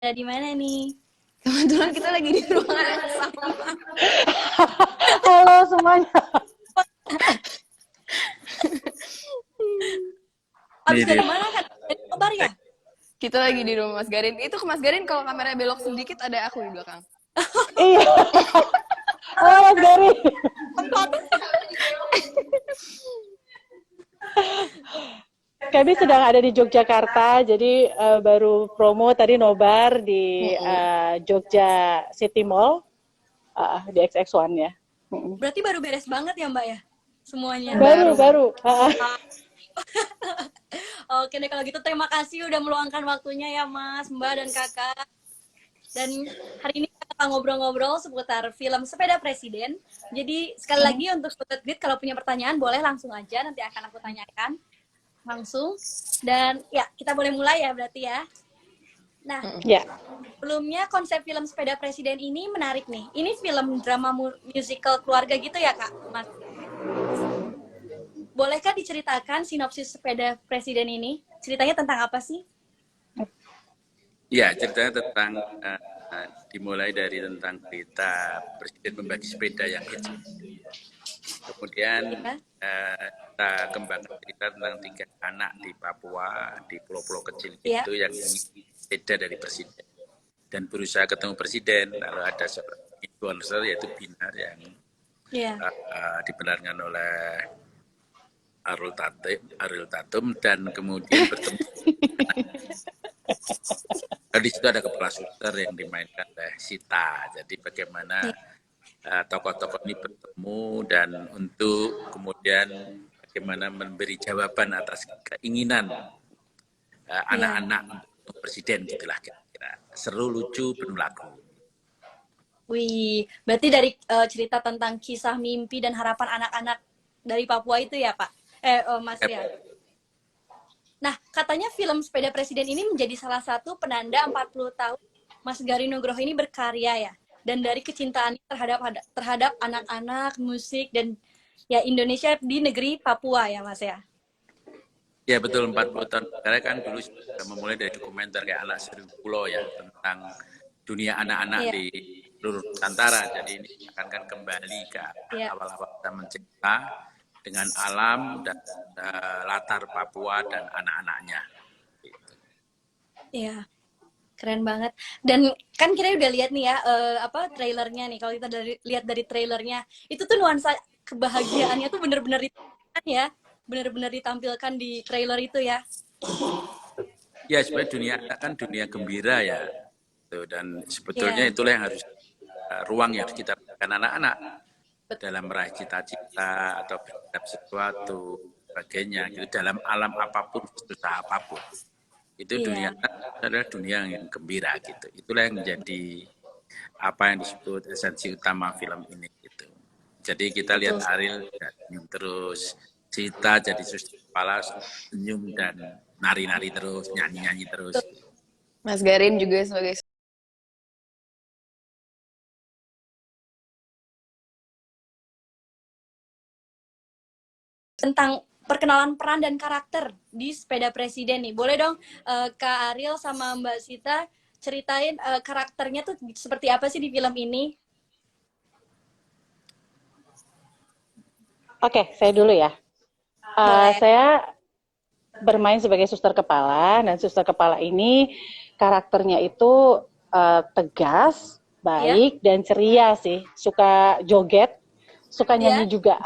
Ada di mana nih? Kebetulan kita lagi di ruangan yang sama. Halo semuanya. Habis dari mana kan? Dari Kobar ya? Kita lagi di rumah Mas Garin. Itu ke Mas Garin kalau kameranya belok sedikit ada aku di belakang. Iya. Halo Mas Gary. Kami sedang ada di Yogyakarta, jadi baru promo tadi nobar di Jogja City Mall di XX1 ya. Berarti baru beres banget ya Mbak ya? Semuanya. Baru. Oke deh kalau gitu terima kasih udah meluangkan waktunya ya Mas, Mbak dan Kakak. Dan hari ini kita akan ngobrol-ngobrol seputar film Sepeda Presiden. Jadi sekali lagi untuk Sobat Grid kalau punya pertanyaan boleh langsung aja, nanti akan aku tanyakan langsung. Dan ya kita boleh mulai ya berarti ya. Nah, sebelumnya konsep film Sepeda Presiden ini menarik nih. Ini film drama musical keluarga gitu ya Kak, Mas? Bolehkah diceritakan sinopsis Sepeda Presiden ini? Ceritanya tentang apa sih? Ya, ceritanya tentang dimulai dari tentang cerita Presiden membagi sepeda yang kecil. Kemudian kita kembangkan cerita tentang 3 anak di Papua, di pulau-pulau kecil itu yang ingin sepeda dari Presiden. Dan berusaha ketemu Presiden, lalu ada seorang influencer yaitu Binar yang dibenarkan oleh Ariel Tatum dan kemudian bertemu. Di situ ada kepala suster yang dimainkan oleh Sita. Jadi bagaimana tokoh-tokoh ini bertemu dan untuk kemudian bagaimana memberi jawaban atas keinginan anak-anak untuk presiden gitulah kira-kira. Seru, lucu, penuh lagu. Wih, berarti dari cerita tentang kisah mimpi dan harapan anak-anak dari Papua itu ya Pak? Mas ya. Nah, katanya film Sepeda Presiden ini menjadi salah satu penanda 40 tahun Mas Gari Nugroho ini berkarya ya. Dan dari kecintaannya terhadap anak-anak, musik, dan ya Indonesia di negeri Papua ya Mas ya. Ya betul, 40 tahun. Karena kan dulu sudah memulai dari dokumenter kayak Anak Seribu Pulau ya, tentang dunia anak-anak di seluruh Nusantara. Jadi ini akan kembali ke awal-awal kita mencipta dengan alam dan latar Papua dan anak-anaknya. Iya, keren banget. Dan kan kita udah lihat nih ya, trailernya nih. Kalau kita lihat dari trailernya, itu tuh nuansa kebahagiaannya tuh bener-bener ditampilkan ya, bener-bener ditampilkan di trailer itu ya. Ya sebenarnya dunia kan dunia gembira ya, dan sebetulnya itulah yang harus ruang yang kita berikan anak-anak dalam meraih cita-cita atau berharap sesuatu sebagainya gitu, dalam alam apapun, susah apapun itu dunia adalah dunia yang gembira gitu. Itulah yang menjadi apa yang disebut esensi utama film ini gitu. Jadi kita lihat Ariel senyum terus, Cita jadi suster kepala senyum dan nari-nari terus, nyanyi-nyanyi terus. Mas Garin juga sebagai tentang perkenalan peran dan karakter di Sepeda Presiden nih. Boleh dong Kak Ariel sama Mbak Sita ceritain karakternya tuh seperti apa sih di film ini? Oke, saya dulu ya. Saya bermain sebagai suster kepala, dan suster kepala ini karakternya itu tegas, baik, dan ceria sih. Suka joget, suka nyanyi juga.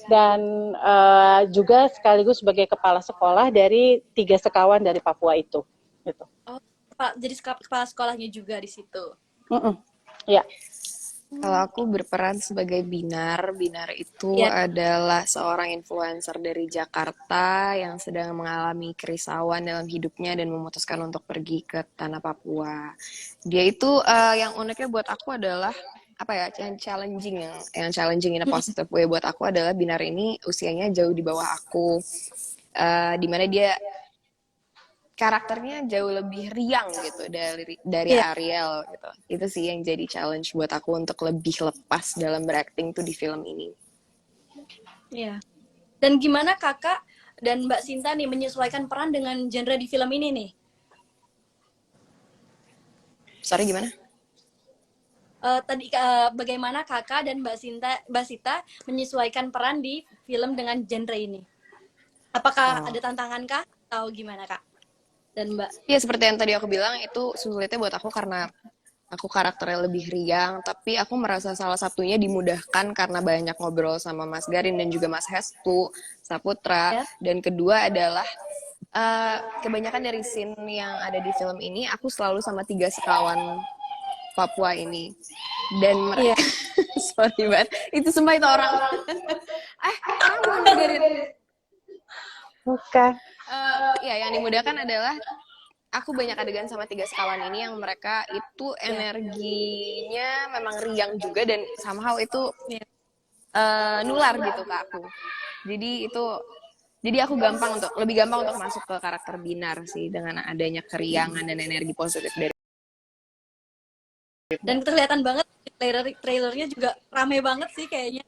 Dan juga sekaligus sebagai kepala sekolah dari 3 sekawan dari Papua itu. Gitu. Oh, jadi kepala sekolahnya juga di situ. Ya. Kalau aku berperan sebagai Binar. Binar itu adalah seorang influencer dari Jakarta yang sedang mengalami kerisauan dalam hidupnya dan memutuskan untuk pergi ke tanah Papua. Dia itu yang uniknya buat aku adalah apa ya, yang challenging in a positive way buat aku adalah Binar ini usianya jauh di bawah aku, dimana dia karakternya jauh lebih riang gitu dari Ariel gitu. Itu sih yang jadi challenge buat aku untuk lebih lepas dalam berakting tuh di film ini. Iya. Dan gimana Kakak dan Mbak Sinta nih menyesuaikan peran dengan genre di film ini nih? Sorry, gimana? Tadi bagaimana kakak dan Mbak Sita menyesuaikan peran di film dengan genre ini? Apakah ada tantangan kah atau gimana kak dan Mbak? Iya, seperti yang tadi aku bilang, itu sulitnya buat aku karena aku karakternya lebih riang, tapi aku merasa salah satunya dimudahkan karena banyak ngobrol sama Mas Garin dan juga Mas Hestu Saputra. Ya. Dan kedua adalah kebanyakan dari scene yang ada di film ini, aku selalu sama 3 sekawan Papua ini. Dan mereka, sorry banget, itu sumpah itu orang. Kamu Mas Garin. Bukan. Ya, yang dimudahkan adalah aku banyak adegan sama 3 sekawan ini yang mereka itu energinya memang riang juga dan somehow itu nular gitu ke aku. Jadi aku lebih gampang untuk masuk ke karakter Binar sih dengan adanya keriangan dan energi positif dari. Dan kelihatan banget trailernya juga rame banget sih kayaknya.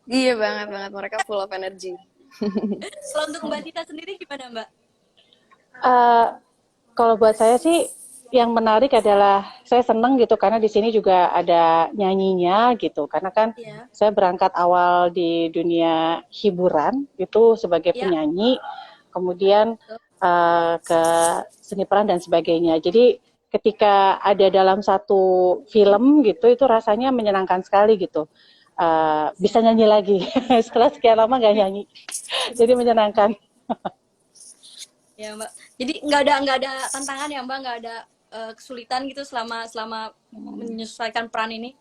Iya banget mereka full of energy. Kalau untuk Mbak Sita sendiri gimana Mbak? Kalau buat saya sih yang menarik adalah saya seneng gitu karena di sini juga ada nyanyinya gitu karena kan saya berangkat awal di dunia hiburan itu sebagai penyanyi, kemudian ke seni peran dan sebagainya. Jadi ketika ada dalam satu film gitu itu rasanya menyenangkan sekali gitu. Bisa nyanyi lagi setelah sekian lama nggak nyanyi, jadi menyenangkan. Ya Mbak, jadi nggak ada tantangan ya Mbak, nggak ada kesulitan gitu selama menyesuaikan peran ini?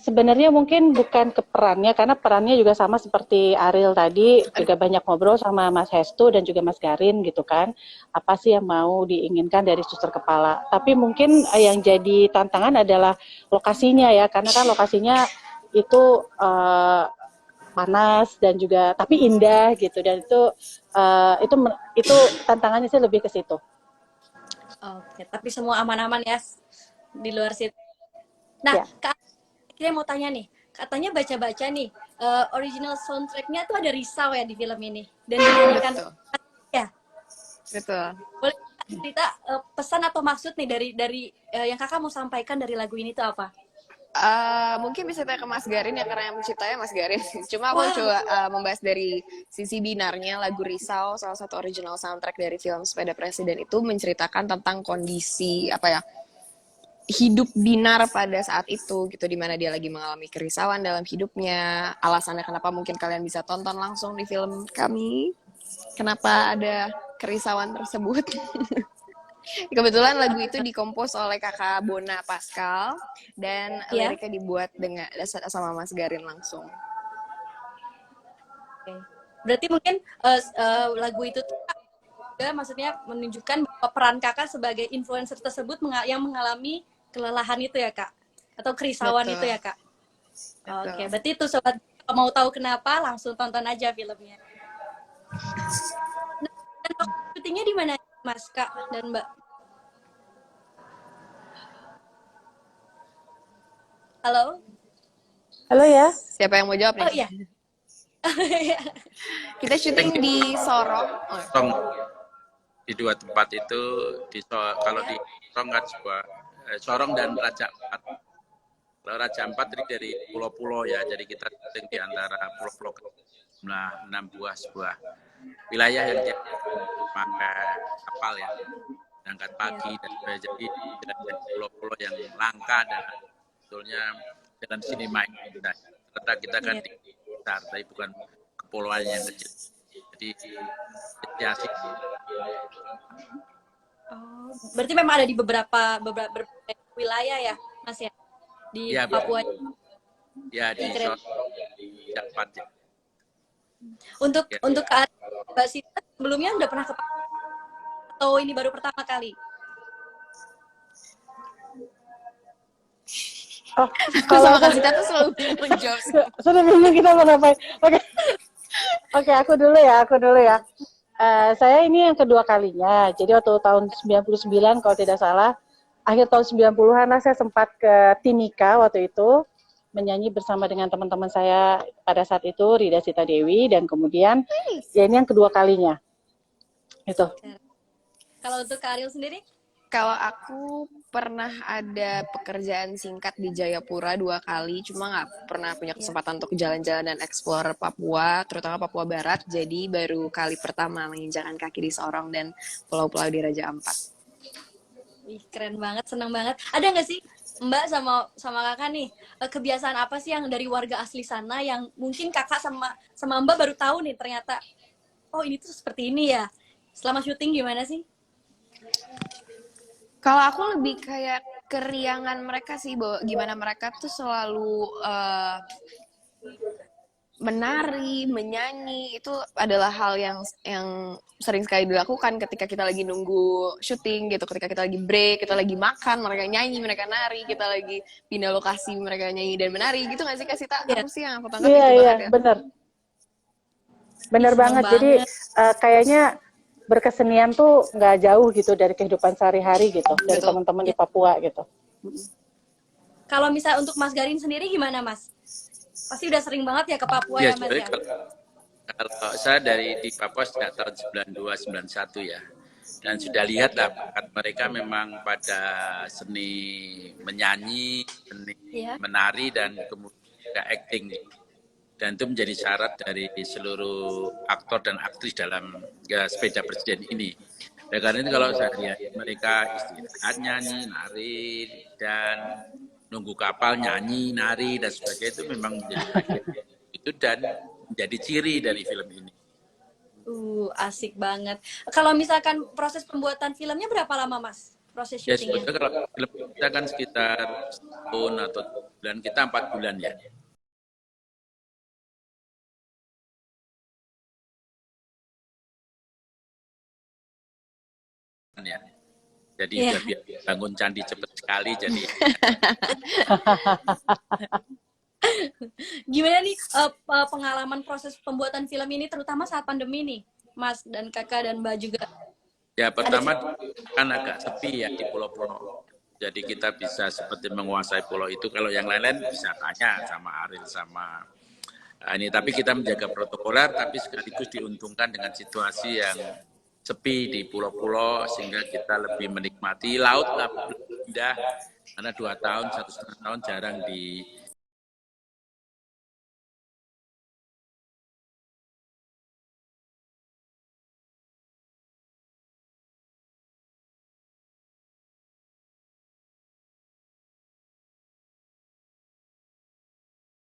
Sebenarnya mungkin bukan ke perannya, karena perannya juga sama seperti Ariel tadi, juga banyak ngobrol sama Mas Hestu dan juga Mas Garin gitu kan, apa sih yang mau diinginkan dari suster kepala. Tapi mungkin yang jadi tantangan adalah lokasinya ya, karena kan lokasinya itu panas dan juga tapi indah gitu, dan itu tantangannya sih lebih ke situ. Oke, tapi semua aman-aman ya di luar situ. Nah, Kak, kita mau tanya nih, katanya baca-baca nih, original soundtracknya tuh ada Risau ya di film ini, dan dinyanyikan ya. Betul. Boleh cerita pesan atau maksud nih dari yang kakak mau sampaikan dari lagu ini tuh apa? Mungkin bisa tanya ke Mas Garin ya, karena yang menciptanya Mas Garin. Cuma aku coba membahas dari sisi binarnya. Lagu Risau, salah satu original soundtrack dari film Sepeda Presiden, itu menceritakan tentang kondisi hidup Binar pada saat itu gitu, dimana dia lagi mengalami kerisauan dalam hidupnya. Alasannya kenapa mungkin kalian bisa tonton langsung di film kami, kenapa ada kerisauan tersebut. Kebetulan lagu itu dikompos oleh kakak Bona Pascal dan liriknya dibuat dengan sama Mas Garin langsung. Berarti mungkin lagu itu tuh maksudnya menunjukkan bahwa peran kakak sebagai influencer tersebut yang mengalami kelelahan itu ya kak, atau kerisauan itu ya kak. Oke, berarti itu sobat mau tahu kenapa langsung tonton aja filmnya. Nah, dan syutingnya di mana Mas Kak dan Mbak? Halo? Halo ya. Siapa yang mau jawab nih? Oh iya. Kita syuting di Sorong. Di 2 tempat itu, kalau di Sorong kan sebuah Sorong dan Raja Ampat. Kalau Raja Ampat dari pulau-pulau ya, jadi kita syuting di antara pulau-pulau, nah 6 buah sebuah wilayah yang pakai kapal ya, berangkat pagi dan jadi pulau-pulau yang langka dan sebetulnya jalan sini main kita kan di besar, tapi bukan kepulauan yang kecil, jadi asik. Oh, berarti memang ada di beberapa wilayah ya Mas ya, di Papua ya, di Jakarta ya. Untuk Mbak Sita sebelumnya udah pernah ke atau ini baru pertama kali? Kalau Kak Sita tuh selalu menjawab. Sudah bingung kita mau ngapain. Oke, aku dulu ya. Saya ini yang kedua kalinya. Jadi waktu tahun 99 kalau tidak salah, akhir tahun 90-an lah saya sempat ke Timika waktu itu, menyanyi bersama dengan teman-teman saya pada saat itu, Rida Sita Dewi, dan kemudian ya ini yang kedua kalinya. Itu. Kalau untuk Kak Ariel sendiri? Kalau aku pernah ada pekerjaan singkat di Jayapura 2 kali, cuma nggak pernah punya kesempatan untuk jalan-jalan dan explore Papua, terutama Papua Barat. Jadi baru kali pertama menginjakan kaki di Sorong dan pulau-pulau di Raja Ampat. Ih, keren banget, seneng banget. Ada nggak sih Mbak sama kakak nih, kebiasaan apa sih yang dari warga asli sana yang mungkin kakak sama Mbak baru tahu nih ternyata, oh ini tuh seperti ini ya. Selama syuting gimana sih? Kalau aku lebih kayak keriangan mereka sih, bahwa gimana mereka tuh selalu menari, menyanyi, itu adalah hal yang sering sekali dilakukan ketika kita lagi nunggu syuting gitu, ketika kita lagi break, kita lagi makan, mereka nyanyi, mereka nari, kita lagi pindah lokasi, mereka nyanyi dan menari, gitu nggak sih Kak Sita? Iya. Aku sih yang aku tangkap Iya, itu iya, banget ya. bener. Bener Seneng banget. Jadi kayaknya berkesenian tuh nggak jauh gitu dari kehidupan sehari-hari gitu, dari Betul. teman-teman di Papua gitu. Kalau misalnya untuk Mas Garin sendiri gimana Mas? Pasti udah sering banget ya ke Papua Ya, ya Mas sebenarnya ya? kalau saya di Papua sejak tahun 92, 91 ya. Dan sudah lihat lah bakat mereka memang pada seni menyanyi, seni Iya. menari, dan kemudian juga acting. Dan itu menjadi syarat dari seluruh aktor dan aktris dalam sepeda presiden ini. Ya, karena itu kalau saya lihat mereka istirahat nyanyi, nari, dan nunggu kapal nyanyi, nari, dan sebagainya, itu memang menjadi bagian itu dan menjadi ciri dari film ini. Asik banget. Kalau misalkan proses pembuatan filmnya berapa lama Mas? Proses Ya syutingnya? sebetulnya kalau film kita kan sekitar setahun atau bulan, kita 4 bulan ya. Ya. Jadi Iya. udah biar bangun candi cepat sekali, jadi Gimana nih pengalaman proses pembuatan film ini terutama saat pandemi nih, Mas dan Kakak dan Mbak juga. ya pertama kan agak sepi ya di pulau-pulau. Jadi kita bisa seperti menguasai pulau itu. Kalau yang lain-lain bisa tanya sama Ariel sama ini. Tapi kita menjaga protokoler, tapi sekaligus diuntungkan dengan situasi yang sepi di pulau-pulau sehingga kita lebih menikmati laut lah, indah. Karena 2 tahun, 1,5 tahun jarang di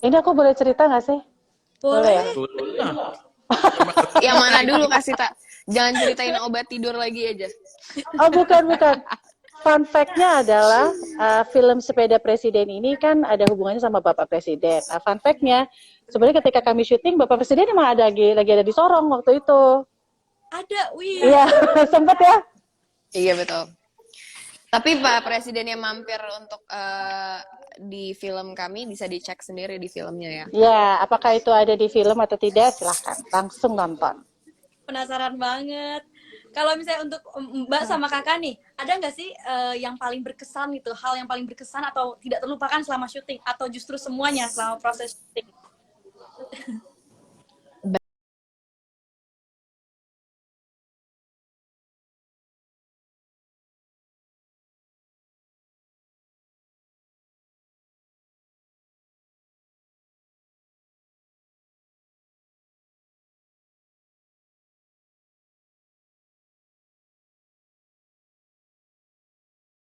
Ini aku boleh cerita nggak sih? Boleh ya? Yang mana dulu Kak Sita? Jangan ceritain obat tidur lagi aja. Oh bukan. Fun fact-nya adalah film Sepeda Presiden ini kan ada hubungannya sama Bapak Presiden. Fun fact-nya, sebenarnya ketika kami syuting, Bapak Presiden emang lagi ada di Sorong waktu itu. Ada, wih. Iya, sempet ya? Iya betul. Tapi Pak Presidennya mampir untuk di film kami, bisa dicek sendiri di filmnya ya. Ya, apakah itu ada di film atau tidak? Silahkan, langsung nonton. Penasaran banget. Kalau misalnya untuk Mbak sama Kakak nih, ada nggak sih yang paling berkesan gitu, hal yang paling berkesan atau tidak terlupakan selama syuting, atau justru semuanya selama proses syuting?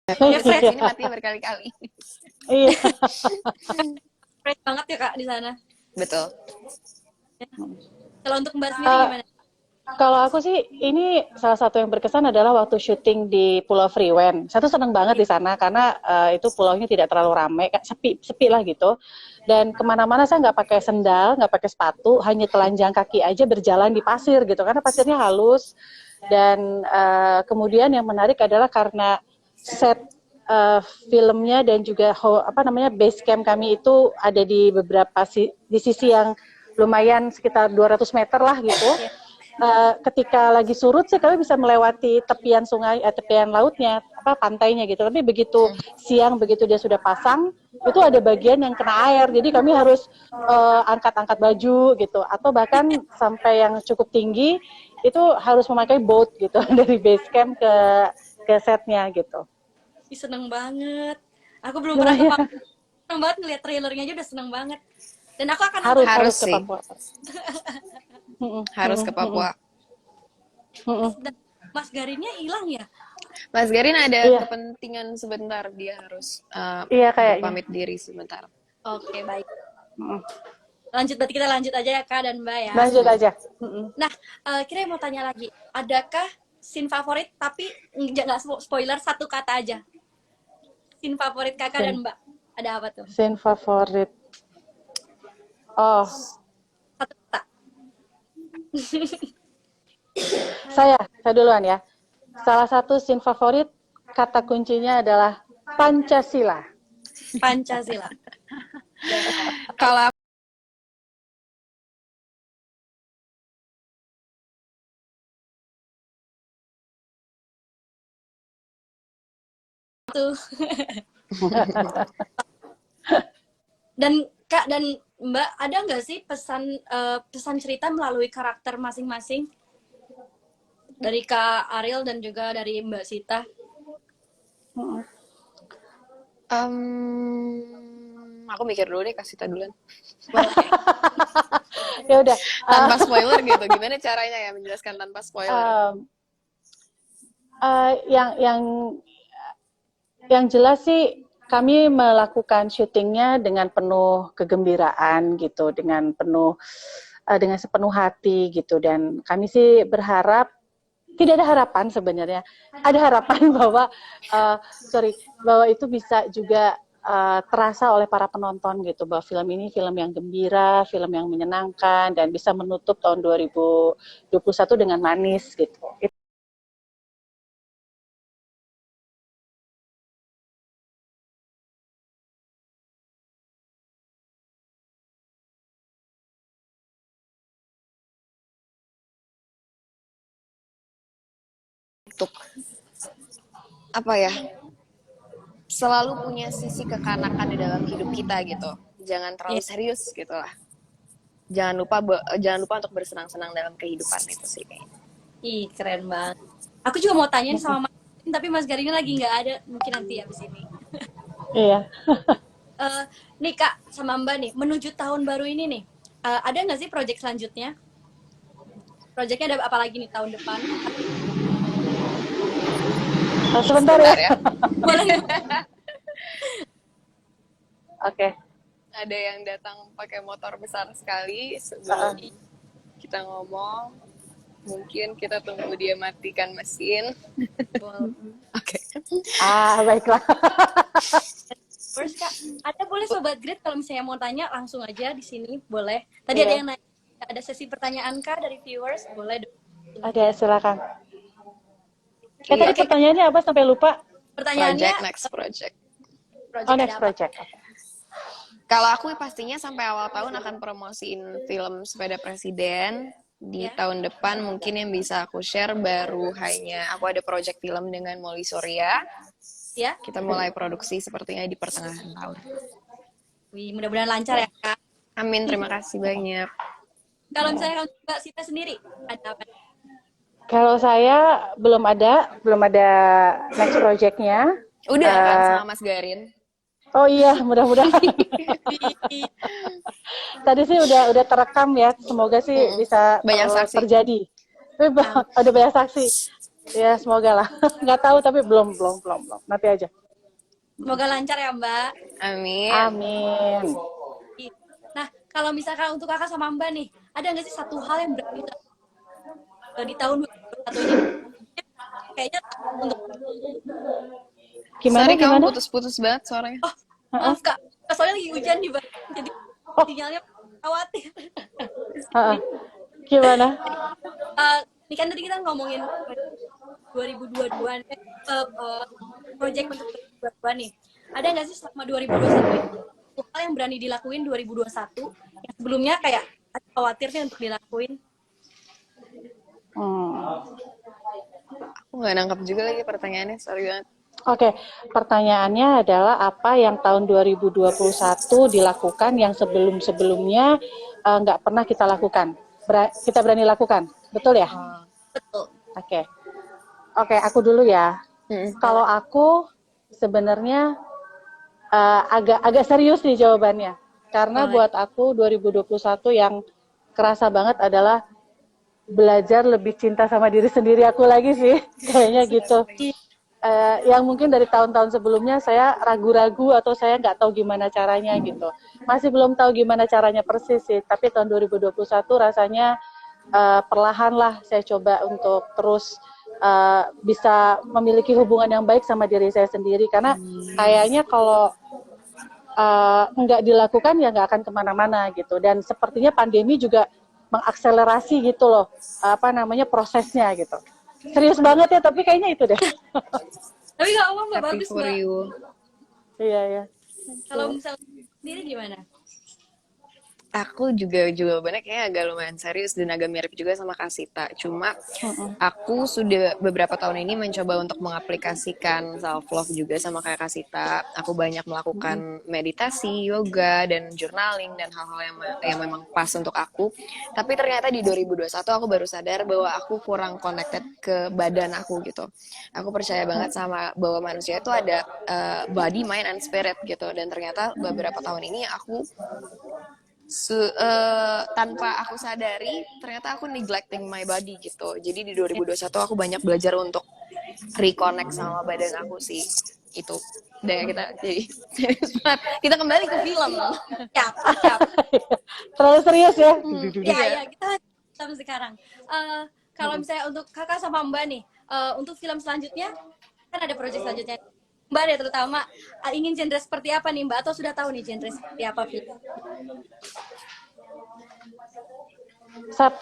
Refresh, ini matinya berkali-kali. Iya. Fresh banget ya Kak di sana. Betul. Kalau untuk Mbak sendiri gimana? Kalau aku sih, ini salah satu yang berkesan adalah waktu syuting di Pulau Freewen. Saya tuh seneng banget di sana karena itu pulaunya tidak terlalu ramai, sepi lah gitu. Dan kemana-mana saya nggak pakai sendal, nggak pakai sepatu, hanya telanjang kaki aja berjalan di pasir gitu, karena pasirnya halus. Dan kemudian yang menarik adalah karena set filmnya dan juga base camp kami itu ada di beberapa di sisi yang lumayan sekitar 200 meter lah gitu. Ketika lagi surut sih kami bisa melewati tepian sungai, tepian lautnya, pantainya gitu. Tapi begitu siang, begitu dia sudah pasang, itu ada bagian yang kena air. Jadi kami harus angkat-angkat baju gitu, atau bahkan sampai yang cukup tinggi itu harus memakai boat gitu dari base camp ke ke setnya gitu. Ih, seneng banget. Aku belum pernah ke Lumayan. Papua. Seneng banget ngeliat trailernya aja udah seneng banget. Dan aku akan Harus nonton. Harus harus ke sih. Papua. Mm-mm, Harus ke mm-mm, mm-mm, Papua. mm-mm. Dan Mas Garinnya hilang ya? Mas Garin ada Iya, kepentingan sebentar, dia harus iya kayaknya. berpamit diri sebentar. Oke, baik. Mm-mm. Lanjut, berarti kita lanjut aja ya Kak dan Mbak ya. Lanjut aja. Mm-mm. Nah, kira mau tanya lagi. Adakah scene favorit, tapi nggak spoiler, satu kata aja. Scene favorit Kakak dan Scene, Mbak. Ada apa tuh? scene favorit. Oh, Satu kata. saya duluan ya. Salah satu scene favorit, kata kuncinya adalah Pancasila. Pancasila. Kalau Tuh. Dan Kak dan Mbak, ada nggak sih pesan cerita melalui karakter masing-masing dari Kak Ariel dan juga dari Mbak Sita? aku mikir dulu deh, kasih tau duluan. Boleh. Ya udah. Tanpa spoiler gitu, gimana caranya ya menjelaskan tanpa spoiler? Yang jelas sih kami melakukan syutingnya dengan penuh kegembiraan gitu, dengan sepenuh hati gitu, dan kami sih berharap, tidak ada harapan sebenarnya, ada harapan bahwa itu bisa juga terasa oleh para penonton gitu, bahwa film ini film yang gembira, film yang menyenangkan, dan bisa menutup tahun 2021 dengan manis gitu. Untuk apa ya, selalu punya sisi kekanakan di dalam hidup kita gitu, jangan terlalu serius gitu lah, jangan lupa untuk bersenang-senang dalam kehidupan, itu sih kayaknya. Ih, keren banget. Aku juga mau tanyain sama Mas Garin, tapi Mas Garin lagi nggak ada, mungkin nanti habis ini. Iya. Nih Kak, sama Mbak nih, menuju tahun baru ini nih, ada nggak sih proyek selanjutnya? Proyeknya ada apa lagi nih tahun depan? Sebentar ya. Boleh nggak? Oke. Ada yang datang pakai motor besar sekali sebelum kita ngomong. Mungkin kita tunggu dia matikan mesin. Oke. Baiklah. First Kak, ada boleh Sobat Grid kalau misalnya mau tanya langsung aja di sini, boleh. Tadi ada yang nanya, ada sesi pertanyaan Kak dari viewers, boleh dong. Ada, silakan. Tadi pertanyaannya apa sampai lupa? Pertanyaannya Next project. Next project. Kalau aku pastinya sampai awal tahun akan promosiin film Sepeda Presiden. Di tahun depan mungkin yang bisa aku share baru hanya aku ada project film dengan Molly Surya. Ya. Kita mulai produksi sepertinya di pertengahan tahun. Wih, mudah-mudahan lancar ya Kak. Amin, terima kasih banyak. Kalau misalnya Mbak Sita sendiri, ada apa? Kalau saya belum ada next project-nya. Udah kan sama Mas Garin? Oh iya, mudah-mudahan. Tadi sih udah terekam ya, semoga sih bisa terjadi. Ada banyak saksi. Ya semoga lah. Nggak tahu tapi belum. Nanti aja. Semoga lancar ya Mbak. Amin. Amin. Nah, kalau misalkan untuk Kakak sama Mbak nih, ada nggak sih satu hal yang berarti di tahun 2021 ini? Kayaknya untuk Sorry, kamu putus-putus banget suaranya. Oh, maaf Kak. Soalnya lagi hujan nih, Mbak. Jadi sinyalnya khawatir. Gimana? Ini kan tadi kita ngomongin 2022 project untuk 2022 nih. Ada nggak sih selama 2021 hal yang berani dilakuin 2021 yang sebelumnya kayak khawatir sih untuk dilakuin? Aku nggak nangkap juga lagi pertanyaannya, sorry banget. Oke, pertanyaannya adalah apa yang tahun 2021 dilakukan yang sebelum-sebelumnya nggak pernah kita lakukan, kita berani lakukan, betul ya? Betul. Oke, aku dulu ya. Kalau aku sebenarnya agak serius nih jawabannya. Karena buat aku 2021 yang kerasa banget adalah belajar lebih cinta sama diri sendiri aku lagi sih, kayaknya gitu. Yang mungkin dari tahun-tahun sebelumnya saya ragu-ragu atau saya nggak tahu gimana caranya gitu. Masih belum tahu gimana caranya persis sih, tapi tahun 2021 rasanya perlahan lah saya coba untuk terus bisa memiliki hubungan yang baik sama diri saya sendiri. Karena kayaknya kalau nggak dilakukan ya nggak akan kemana-mana gitu. Dan sepertinya pandemi juga mengakselerasi gitu loh, prosesnya gitu. Serius banget ya, tapi kayaknya itu deh. Tapi nggak apa-apa, Mbak, Happy bagus for Mbak. you. Iya, ya. Kalau misalnya sendiri gimana? Aku juga jawabannya kayaknya agak lumayan serius dan agak mirip juga sama Kasita. Cuma aku sudah beberapa tahun ini mencoba untuk mengaplikasikan self love juga sama kayak Kasita. Aku banyak melakukan meditasi, yoga, dan journaling dan hal-hal yang memang pas untuk aku. Tapi ternyata di 2021 aku baru sadar bahwa aku kurang connected ke badan aku gitu. Aku percaya banget sama bahwa manusia itu ada body, mind, and spirit gitu. Dan ternyata beberapa tahun ini aku tanpa aku sadari ternyata aku neglecting my body gitu. Jadi di 2021 aku banyak belajar untuk reconnect sama badan aku sih. Itu deh kita jadi kita kembali ke film. Siap, siap. Terlalu serius ya. Ya, kita sampai sekarang. Kalau misalnya untuk kakak sama Mbak nih, untuk film selanjutnya kan ada proyek selanjutnya. Mbak ya terutama ingin genre seperti apa nih Mbak, atau sudah tahu nih genre seperti apa film?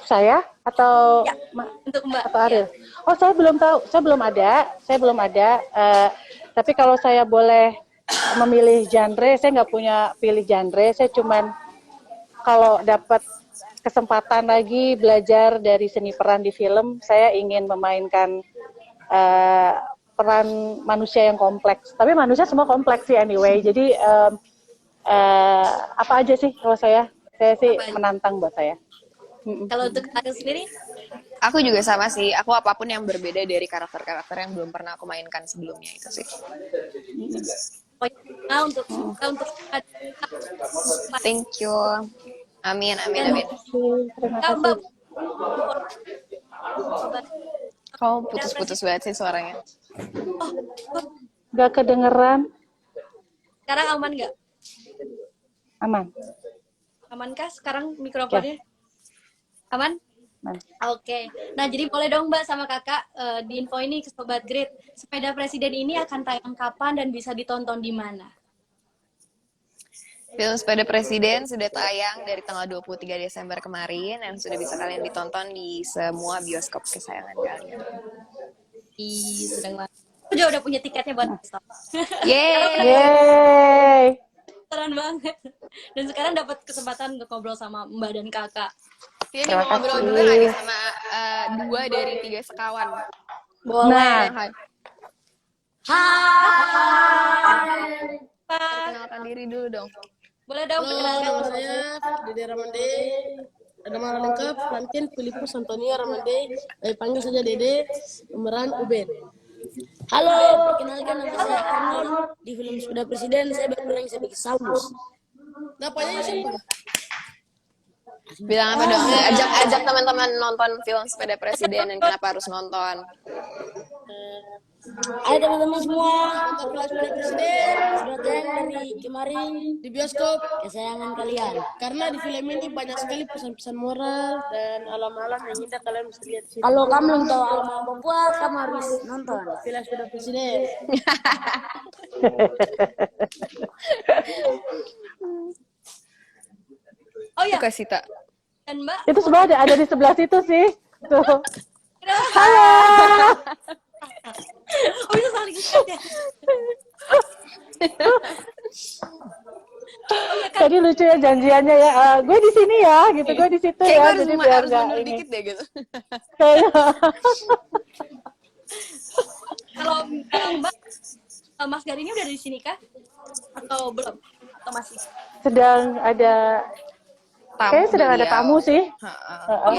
Saya atau Ya, untuk Mbak. atau Ariel? Ya. Oh, saya belum tahu. Saya belum ada. Tapi kalau saya boleh memilih genre, saya nggak punya pilih genre. Saya cuman kalau dapat kesempatan lagi belajar dari seni peran di film, saya ingin memainkan peran manusia yang kompleks. Tapi manusia semua kompleks sih anyway. Jadi apa aja sih kalau saya sih menantang buat saya. Kalau untuk kakak sendiri? Aku juga sama sih. Aku apapun yang berbeda dari karakter-karakter yang belum pernah aku mainkan sebelumnya itu sih. Nah, untuk Thank you. Amin, amin, Dan amin. Terima Kak, Mbak, kasih. Kamu putus-putus banget sih suaranya. Gak kedengeran. sekarang aman nggak? Aman. Amankah sekarang mikrofonnya? Aman? Aman. Oke. Nah, jadi boleh dong Mbak sama Kakak di info ini ke Sobat Grid. Sepeda Presiden ini akan tayang kapan dan bisa ditonton di mana? Film Sepeda Presiden sudah tayang dari tanggal 23 Desember kemarin dan sudah bisa kalian ditonton di semua bioskop kesayangan kalian. Sedang banget. Aku juga udah punya tiketnya buat nonton. Yeay. Keren banget. Dan sekarang dapat kesempatan untuk ngobrol sama Mbak dan Kakak. Ini mau ngobrol juga nggak nih sama 2 dari 3 sekawan? Boleh. Nah. Hai. Perkenalkan diri dulu dong. Boleh dong perkenalkan. Nama saya Dede Ramande. Nama lengkap Franklin Filipus Antonia Ramande. Panggil saja Dede. Pemeran Uben. Halo, perkenalkan nama saya Arnold. Di film Sepeda Presiden saya berperan sebagai Saulus. Dapatnya siapa? Bilang apa dong? Ajak teman-teman nonton film Sepeda Presiden dan kenapa harus nonton? Hai teman-teman semua, nonton film Sepeda Presiden sudah tayang dari kemarin di bioskop kesayangan kalian. Karena di film ini banyak sekali pesan-pesan moral dan alam-alam yang indah kalian bisa lihat di sini. Kalau kamu belum tahu alam Papua, kamu harus nonton film Sepeda Presiden. Oh ya, Kasita. dan Mbak. Itu sebenarnya ada di sebelah situ sih. Tuh. Halo. Oh, itu saling ikat ya. Tadi lucu ya janjiannya ya. Gue di sini ya, gitu. Gue di situ Kayak ya. gue Jadi harus biar nggak mundur ini. dikit deh gitu. Kayak Kalau Mbak, Mas Gar ini udah di sini kah? Atau belum? Atau masih? sedang ada. Kayaknya sedang ada tamu sih.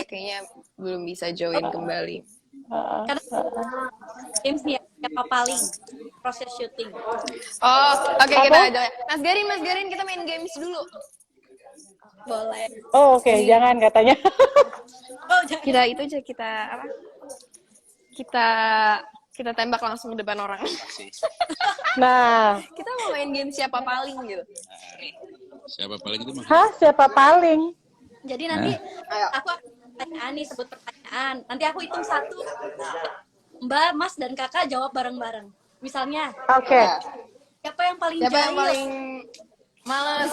Kayaknya belum bisa join kembali. Karena James nih ya. siapa paling proses syuting. Oh, oke, kita Apa? ada. Mas Garin, kita main games dulu. Boleh. Oh, oke, jangan katanya. Oh, jangan. Kita itu aja, kita apa? Kita tembak langsung ke depan orang. Nah, Kita mau main game siapa paling gitu. Siapa paling itu maksudnya? hah, siapa paling? Jadi nanti Ayo. aku akan pertanyaan nih, sebut pertanyaan. Nanti aku hitung 1. Mbak, Mas, dan Kakak jawab bareng-bareng. Misalnya, Oke, siapa yang paling Siapa yang jahil? paling males?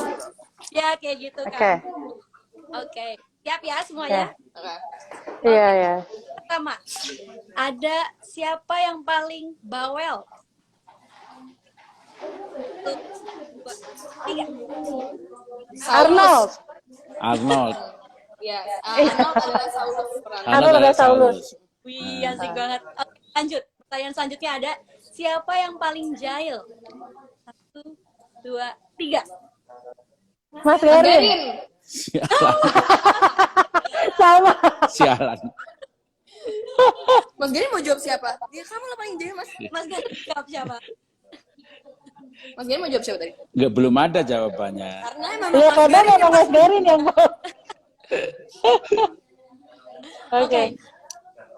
Ya, kayak gitu oke. kan. Oke. Siap ya semuanya? Oke. Iya, ya. Pertama, ada siapa yang paling bawel? 1, 2, 3. Arnold. Arnold. Ya, Arnold adalah Saulus. Arnold ada Saulus. Wih, asik banget. Oke, lanjut. Pertanyaan selanjutnya ada, siapa yang paling jahil? 1, 2, 3. Mas Garin. Sialan. Sama. Sialan. Mas Garin mau jawab siapa? Ya kamu lah paling jahil, Mas. Mas Gari jawab siapa? Mas Garin mau jawab siapa tadi? Nggak, belum ada jawabannya. Karena emang Iya, Mas kadang Garin emang Mas Garin yang mau. Oke.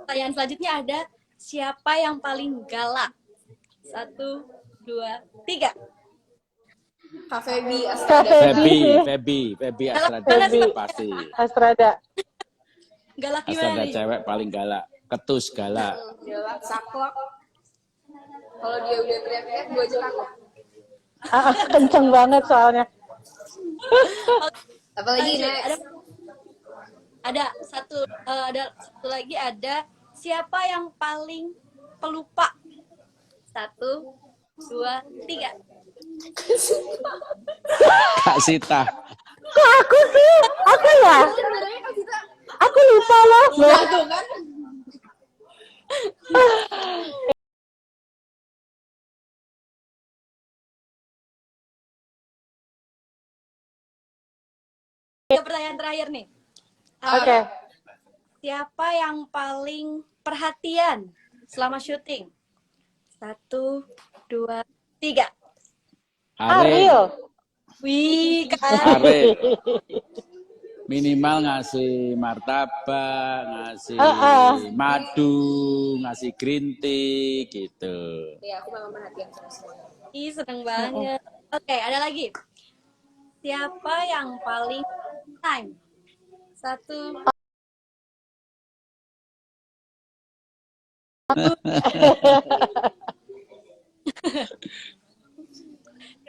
Pertanyaan selanjutnya ada, siapa yang paling galak? 1, 2, 3. Kak Feby Kak Astrada. Feby Astrada Feby. pasti. Astrada. Galak gimana Astrada nih? cewek paling galak, ketus galak. Galak, saklek. Kalau dia udah teriak-teriak, gue aja takut. Kenceng banget soalnya. Apalagi Lanjut, next. ada satu lagi, ada siapa yang paling pelupa? 1, 2, 3. Kak Sita. Kok aku sih? Aku ya? Aku lupa loh. Nah, tuh kan. Pertanyaan terakhir nih. Oke. Siapa yang paling perhatian selama syuting? 1, 2, 3. Ariel. Wih, Kak. Arif. Minimal ngasih martabak, ngasih madu, ngasih green tea gitu. Ya, aku memang perhatian sama semuanya. Ih, seneng banget. Oke, ada lagi. Siapa yang paling time? 1.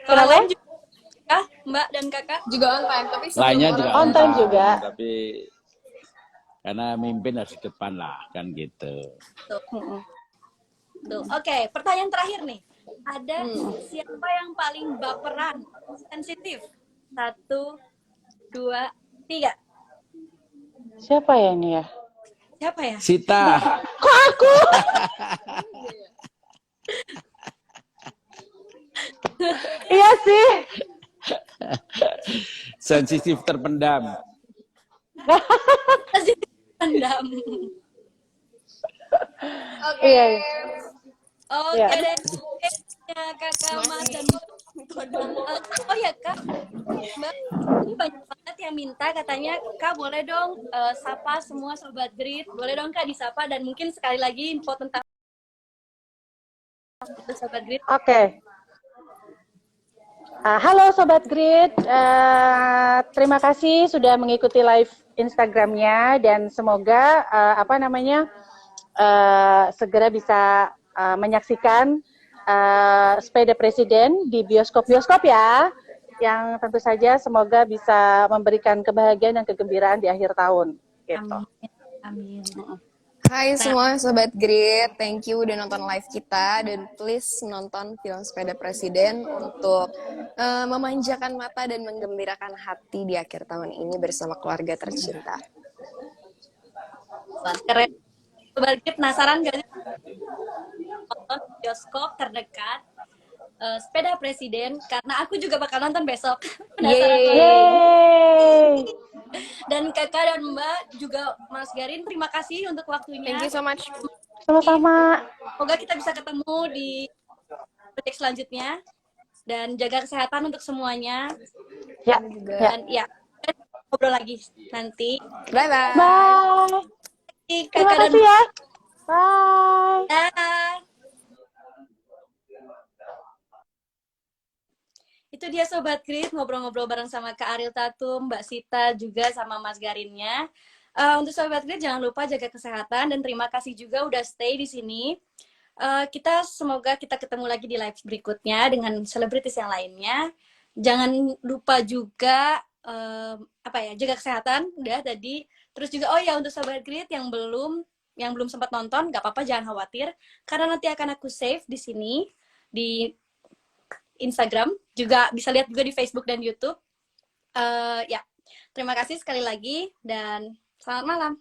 Kalau Kenapa? lain juga, kah, Mbak dan Kakak? Juga on time, tapi Lainnya juga On time juga. Tapi karena mimpin harus di depan lah, kan gitu. Tuh. Oke, pertanyaan terakhir nih. Ada siapa yang paling baperan, sensitif? 1, 2, 3. Siapa ya ini ya? Siapa ya? Sita. Kok aku? Iya sih. Sensitif terpendam. Sensitif pendam. Oke. Iya. Oke Iya. deh. Ya, Kakak, Mas, dan oh ya Kak, Mbak, ini banyak banget yang minta katanya Kak boleh dong sapa semua Sobat Grit, boleh dong Kak disapa, dan mungkin sekali lagi info tentang Sobat Grit. Oke. Halo Sobat Grit, terima kasih sudah mengikuti live Instagramnya dan semoga segera bisa menyaksikan Sepeda Presiden di bioskop-bioskop ya, yang tentu saja semoga bisa memberikan kebahagiaan dan kegembiraan di akhir tahun. Gitu. Amin. Hai semua Sobat Grit, thank you udah nonton live kita, dan please nonton film Sepeda Presiden untuk memanjakan mata dan menggembirakan hati di akhir tahun ini bersama keluarga tercinta. Keren. Sobat Grit penasaran gak sih nonton bioskop terdekat Sepeda Presiden, karena aku juga bakal nonton besok. Penasaran banget. Yeay. Dan Kakak dan Mbak juga Mas Garin, terima kasih untuk waktunya. Thank you so much. Sama-sama. Semoga kita bisa ketemu di proyek selanjutnya dan jaga kesehatan untuk semuanya. Ya, juga. ya. Dan ya, kita ngobrol lagi nanti. Bye-bye. Bye. Terima Kakak dan kasih ya. Bye. Dah. Itu dia Sobat Grit, ngobrol-ngobrol bareng sama Kak Ariel Tatum, Mbak Sita, juga sama Mas Garinnya. Untuk Sobat Grit, jangan lupa jaga kesehatan, dan terima kasih juga udah stay di sini. Semoga kita ketemu lagi di live berikutnya dengan selebritis yang lainnya. Jangan lupa juga jaga kesehatan udah tadi. Terus juga untuk Sobat Grit yang belum sempat nonton, nggak apa-apa, jangan khawatir karena nanti akan aku save di sini di Instagram, juga bisa lihat juga di Facebook dan YouTube. Ya, terima kasih sekali lagi dan selamat malam.